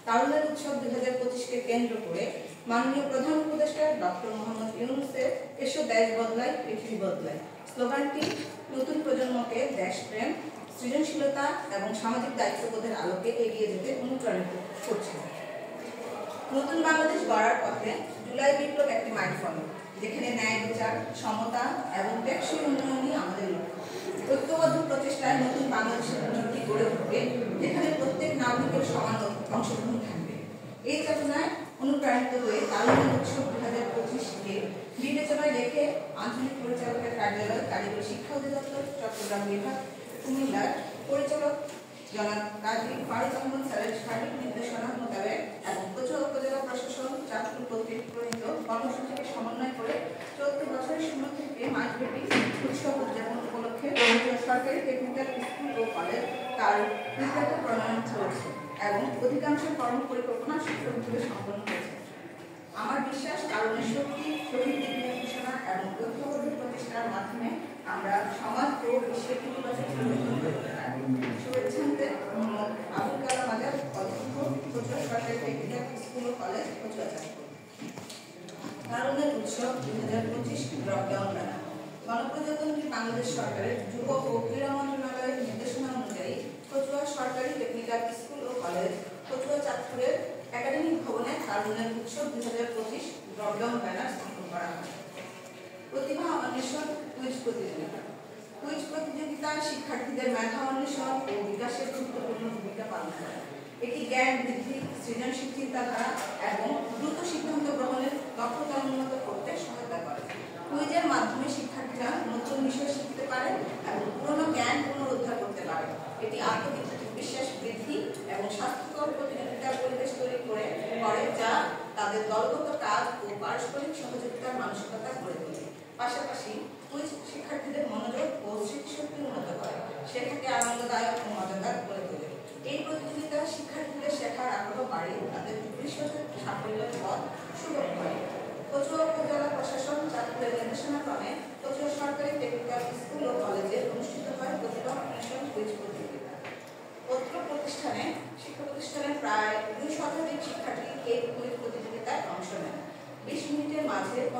তারুণ্যের উৎসব 2025 কে কেন্দ্র করে মাননীয় প্রধান উপদেষ্টা ডক্টর মোহাম্মদ ইউনূসের এসো দেশ বদলায় পৃথিবী বদলায় স্লোগানটি নতুন প্রজন্মকে দেশপ্রেম, সৃজনশীলতা এবং সামাজিক দায়িত্ববোধের আলোকে এগিয়ে যেতে অনুপ্রাণিত করছে। নতুন বাংলাদেশ গড়ার পথে জুলাই বিপ্লব একটি মাইলফলক, যেখানে ন্যায় বিচার, সমতা এবং টেকসই উন্নয়নই আমাদের লক্ষ্য। ঐক্যবদ্ধ প্রচেষ্টায় নতুন বাংলাদেশের ভিত্তি গড়ে উঠবে, যেখানে প্রত্যেক নাগরিকের সমান অংশগ্রহণ থাকবে। এই চেতনায় অনুপ্রাণিত হয়ে তারুণ্যের উৎসব 2025-কে বিবেচনায় রেখে আঞ্চলিক পরিচালকের কার্যালয়, কারিগরি শিক্ষা অধিদপ্তর, চট্টগ্রাম বিভাগ, কুমিল্লার পরিচালক জনাব কাজী ফারুক আহমদ স্যারের সার্বিক নির্দেশনা মোতাবেক এবং কচুয়া উপজেলা প্রশাসন চাঁদপুর কর্তৃক প্রণীত কর্মসূচিকে সমন্বয় করে 14 বছরের শূন্য থেকে মাসব্যাপী উৎসব উদযাপন উপলক্ষে সরকারি টেকনিক্যাল স্কুল ও কলেজ তার বিখ্যাত প্রণয়ন চলছে এবং অধিকাংশ কর্মপরিকল্পনা সুষ্ঠুভাবে সম্পন্ন হয়েছে। আমার বিশ্বাস তারুণ্যের শক্তি, শহীদ দিবসের ঘোষণা এবং ঐক্যবদ্ধ প্রচেষ্টার মাধ্যমে আমরা সমাজ ও বিশ্বের ইতিবাচক পরিবর্তন করতে পারি। শুভেচ্ছান্তে মোহাম্মদ আবুল কালাম আজাদ, অধ্যক্ষ, কচুয়া সরকারি টেকনিক্যাল স্কুল ও কলেজ, কচুয়া চাঁদপুর। তারুণ্যের উৎসব 2025 লকডাউন মেলা। গণপ্রজাতন্ত্রী বাংলাদেশ সরকারের যুব ও ক্রীড়া মন্ত্রণালয়ের নির্দেশনা অনুযায়ী কচুয়া সরকারি টেকনিক্যাল স্কুল ও কলেজ, কচুয়া চাঁদপুরের একাডেমিক ভবনে তারুণ্যের উৎসব 2025 লকডাউন ব্যানার স্থাপন করা হয়। প্রতিভা অন্বেষণ কুইজ প্রতিযোগিতা। কুইজ প্রতিযোগিতায় শিক্ষার্থীদের মেধা অন্বেষণ ও বিকাশের গুরুত্বপূর্ণ ভূমিকা পালন করে। এটি জ্ঞান বৃদ্ধি, সৃজনশীল চিন্তাধারা এবং দ্রুত সিদ্ধান্ত গ্রহণের দক্ষতা উন্নত করতে সহায়তা করে। কুইজের মাধ্যমে শিক্ষার্থীরা নতুন বিষয় শিখতে পারে এবং পুরনো জ্ঞান পুনরুদ্ধার করতে পারে। এটি আত্মবিশ্বাস বৃদ্ধি এবং স্বাস্থ্যকর প্রতিযোগিতার পরিবেশ তৈরি করে যা তাদের দলগত কাজ ও পারস্পরিক সহযোগিতার মানসিকতা গড়ে তোলে। পাশাপাশি কুইজ